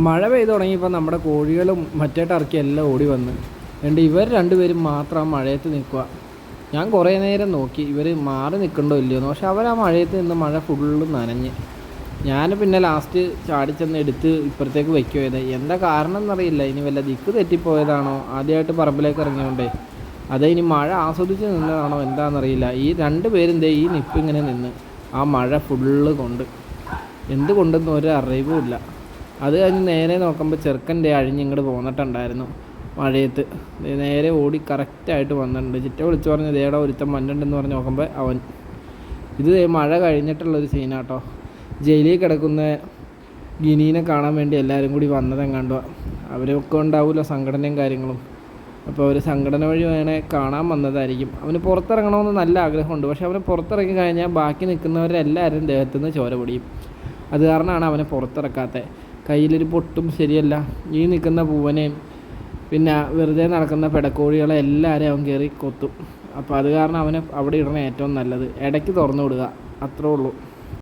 മഴ പെയ്തു തുടങ്ങിയപ്പോൾ നമ്മുടെ കോഴികളും മറ്റേ ടർക്കി എല്ലാം ഓടി വന്ന് രണ്ട് ഇവർ രണ്ടുപേരും മാത്രം ആ മഴയത്ത് നിൽക്കുക. ഞാൻ കുറേ നേരം നോക്കി ഇവർ മാറി നിൽക്കണ്ടോ ഇല്ലയോന്ന്. പക്ഷെ അവർ ആ മഴയത്ത് നിന്ന് മഴ ഫുള്ള് നനഞ്ഞ്. ഞാൻ പിന്നെ ലാസ്റ്റ് ചാടിച്ചെന്ന് എടുത്ത് ഇപ്പുറത്തേക്ക് വയ്ക്കുപോയത്. എന്താ കാരണം എന്നറിയില്ല. ഇനി വല്ല ദിക്ക് തെറ്റിപ്പോയതാണോ, ആദ്യമായിട്ട് പറമ്പിലേക്ക് ഇറങ്ങിയോണ്ടേ, അതേ ഇനി മഴ ആസ്വദിച്ച് നിന്നതാണോ എന്താണെന്നറിയില്ല. ഈ രണ്ട് പേരും ദേ ഈ നിപ്പിങ്ങനെ നിന്ന് ആ മഴ ഫുള്ള് കൊണ്ട് എന്തുകൊണ്ടെന്ന് ഒരു അറിവുമില്ല. അത് കഴിഞ്ഞ് നേരെ നോക്കുമ്പോൾ ചെറുക്കൻ്റെ അഴിഞ്ഞിങ്ങോട്ട് പോന്നിട്ടുണ്ടായിരുന്നു മഴയത്ത്. നേരെ ഓടി കറക്റ്റായിട്ട് വന്നിട്ടുണ്ട്. ചിറ്റ വിളിച്ചു പറഞ്ഞ് ദേടെ ഒരുത്തം വന്നിട്ടുണ്ടെന്ന് പറഞ്ഞ് നോക്കുമ്പോൾ അവൻ. ഇത് മഴ കഴിഞ്ഞിട്ടുള്ളൊരു സീനാട്ടോ. ജയിലിൽ കിടക്കുന്ന ഗിനീനെ കാണാൻ വേണ്ടി എല്ലാവരും കൂടി വന്നതെങ്ങാണ്ടോ. അവരൊക്കെ ഉണ്ടാവില്ല സംഘടനയും കാര്യങ്ങളും. അപ്പോൾ അവർ സംഘടന വഴി വേണേൽ കാണാൻ വന്നതായിരിക്കും. അവന് പുറത്തിറങ്ങണമെന്ന് നല്ല ആഗ്രഹമുണ്ട്. പക്ഷെ അവന് പുറത്തിറങ്ങി കഴിഞ്ഞാൽ ബാക്കി നിൽക്കുന്നവരെല്ലാവരും ദേഹത്തുനിന്ന് ചോര പൊടിയും. അത് കാരണമാണ് അവനെ പുറത്തിറക്കാത്തത്. കയ്യിലൊരു പൊട്ടും ശരിയല്ല. ഈ നിൽക്കുന്ന പൂവനെയും പിന്നെ വെറുതെ നടക്കുന്ന പെടക്കോഴികളെ എല്ലാവരെയും അവൻ കയറി കൊത്തും. അപ്പോൾ അത് കാരണം അവനെ അവിടെ ഇടണ ഏറ്റവും നല്ലത്. ഇടയ്ക്ക് തുറന്നു വിടുക, അത്രേ ഉള്ളൂ.